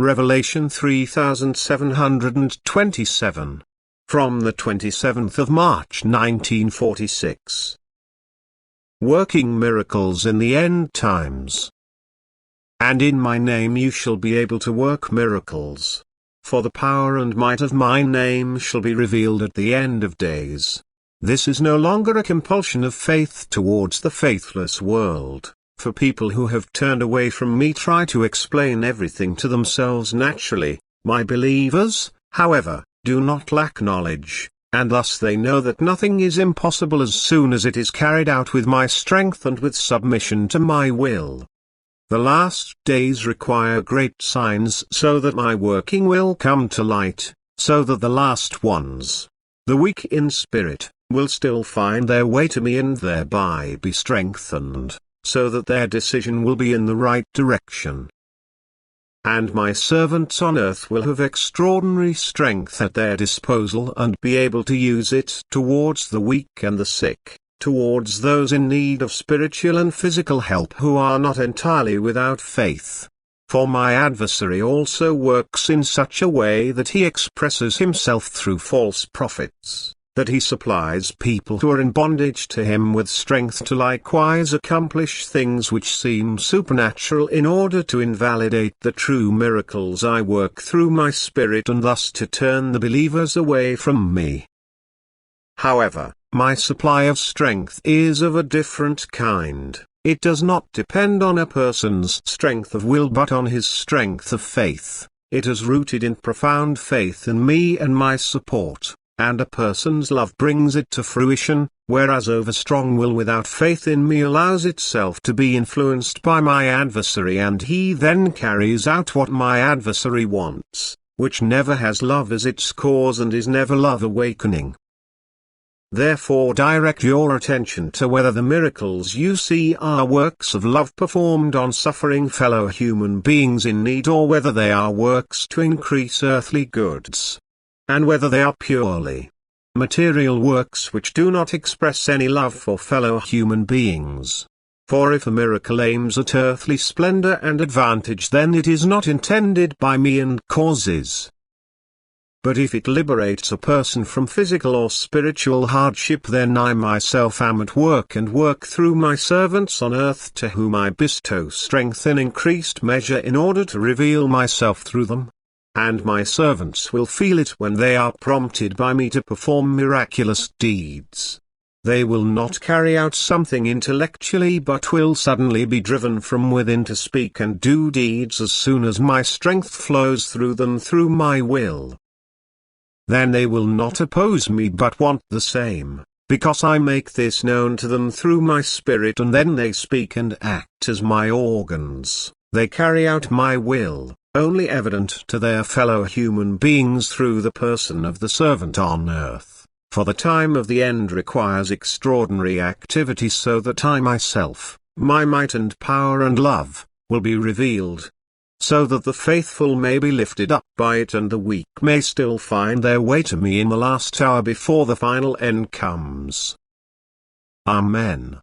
Revelation 3727. From the 27th of March 1946. Working miracles in the end times. And in my name you shall be able to work miracles. For the power and might of my name shall be revealed at the end of days. This is no longer a compulsion of faith towards the faithless world, for people who have turned away from me try to explain everything to themselves naturally. My believers, however, do not lack knowledge, and thus they know that nothing is impossible as soon as it is carried out with my strength and with submission to my will. The last days require great signs so that my working will come to light, so that the last ones, the weak in spirit, will still find their way to me and thereby be strengthened, so that their decision will be in the right direction. And my servants on earth will have extraordinary strength at their disposal and be able to use it towards the weak and the sick, towards those in need of spiritual and physical help who are not entirely without faith. For my adversary also works in such a way that he expresses himself through false prophets, that he supplies people who are in bondage to him with strength to likewise accomplish things which seem supernatural in order to invalidate the true miracles I work through my Spirit and thus to turn the believers away from me. However, my supply of strength is of a different kind. It does not depend on a person's strength of will but on his strength of faith. It is rooted in profound faith in me and my support. And a person's love brings it to fruition, whereas overstrong will without faith in me allows itself to be influenced by my adversary and he then carries out what my adversary wants, which never has love as its cause and is never love awakening. Therefore direct your attention to whether the miracles you see are works of love performed on suffering fellow human beings in need or whether they are works to increase earthly goods. And whether they are purely material works which do not express any love for fellow human beings. For if a miracle aims at earthly splendor and advantage then it is not intended by me and causes. But if it liberates a person from physical or spiritual hardship then I myself am at work and work through my servants on earth to whom I bestow strength in increased measure in order to reveal myself through them. And my servants will feel it when they are prompted by me to perform miraculous deeds. They will not carry out something intellectually but will suddenly be driven from within to speak and do deeds as soon as my strength flows through them through my will. Then they will not oppose me but want the same, because I make this known to them through my Spirit and then they speak and act as my organs, they carry out my will. Only evident to their fellow human beings through the person of the servant on earth, for the time of the end requires extraordinary activity so that I myself, my might and power and love, will be revealed, so that the faithful may be lifted up by it and the weak may still find their way to me in the last hour before the final end comes. Amen.